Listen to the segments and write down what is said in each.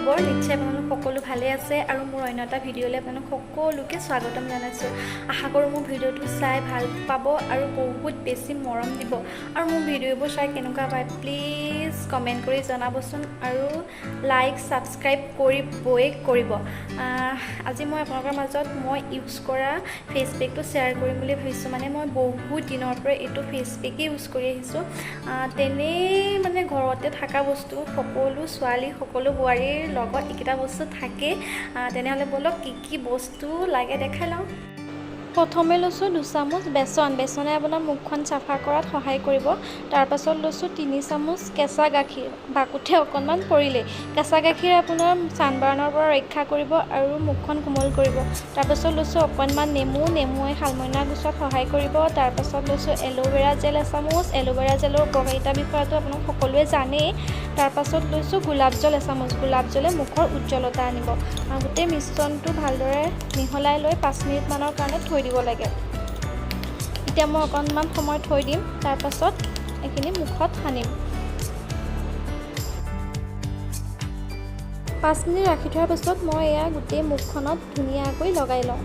খবৰ নিশ্চয় আপোনালোক সকলো ভালে আছে আৰু মোৰ অন্য এটা ভিডিঅ'লৈ আপোনালোক সকলোকে স্বাগতম জনাইছোঁ আশা কৰোঁ মোৰ ভিডিঅ'টো চাই ভাল পাব আৰু বহুত বেছি মৰম দিব আৰু মোৰ ভিডিঅ'বোৰ চাই কেনেকুৱা পায় প্লিজ কমেণ্ট কৰি জনাবচোন আৰু লাইক ছাবস্ক্ৰাইব কৰিব আজি মই আপোনালোকৰ মাজত মই ইউজ কৰা ফেচ পেকটো শ্বেয়াৰ কৰিম বুলি ভাবিছোঁ মানে মই বহুত দিনৰ পৰা এইটো ফেচ পেকেই ইউজ কৰি আহিছোঁ তেনেই মানে ঘৰতে থকা বস্তু সকলো ছোৱালী সকলো বোৱাৰীৰ লগত এইকেইটা বস্তু থাকে তেনেহ'লে বলক কি বস্তু লাগে দেখাই লওঁ প্ৰথমে লৈছোঁ 2 চামুচ বেচনে আপোনাৰ মুখখন চাফা কৰাত সহায় কৰিব তাৰপাছত লৈছোঁ 3 চামুচ কেঁচা গাখীৰ বাকুঠে অকণমান পৰিলে কেঁচা গাখীৰ আপোনাৰ ছানবাৰ্ণৰ পৰা ৰক্ষা কৰিব আৰু মুখখন কোমল কৰিব তাৰপাছত লৈছোঁ অকণমান নেমুৱে শালমইনা গুচোৱাত সহায় কৰিব তাৰপাছত লৈছোঁ এল'ভেৰা জেল এচামুচ এল'ভেৰা জেলৰ উপকাৰিতাৰ বিষয়েতো আপোনালোক সকলোৱে জানেই তাৰপাছত লৈছোঁ গোলাপ জল এচামুচ গোলাপ জলে মুখৰ উজ্জ্বলতা আনিব গোটেই মিশ্ৰণটো ভালদৰে মিহলাই লৈ 5 মিনিটমানৰ কাৰণে থৈ দিব লাগে এতিয়া মই অকণমান সময় থৈ দিম তাৰপাছত এইখিনি মুখত সানিম 5 মিনিট ৰাখি থোৱাৰ পাছত মই এয়া গোটেই মুখখনত ধুনীয়াকৈ লগাই লওঁ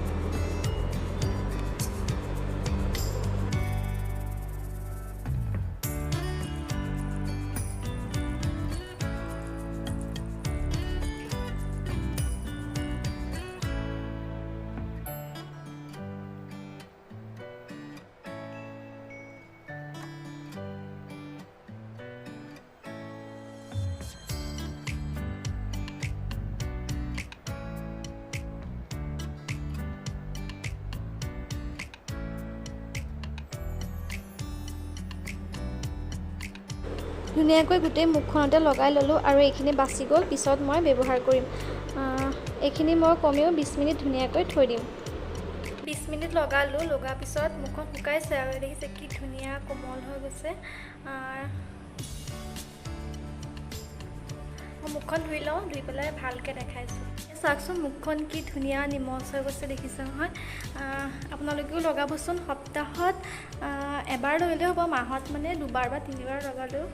ধুনীয়াকৈ গোটেই মুখখনতে লগাই ল'লোঁ আৰু এইখিনি বাচি গ'ল পিছত মই ব্যৱহাৰ কৰিম এইখিনি মই কমেও 20 মিনিট ধুনীয়াকৈ থৈ দিম 20 মিনিট লগালোঁ লগাৰ পিছত মুখখন শুকাইছে আৰু দেখিছে কি ধুনীয়া কোমল হৈ গৈছে মই মুখখন ধুই লওঁ ধুই পেলাই ভালকৈ দেখাইছোঁ চাওকচোন মুখখন কি ধুনীয়া নিমজ হৈ গৈছে দেখিছে নহয় আপোনালোকেও লগাবচোন সপ্তাহত এবাৰ লগালেও হ'ব মাহত মানে 2 বাৰ বা 3 বাৰ লগালেও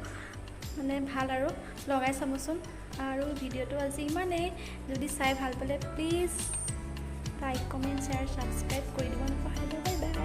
মানে ভাল আৰু লগাই চাবচোন আৰু ভিডিঅ'টো আজি ইমানেই যদি চাই ভাল পালে please like comment share subscribe কৰি দিব নাপাহৰিব বাই বাই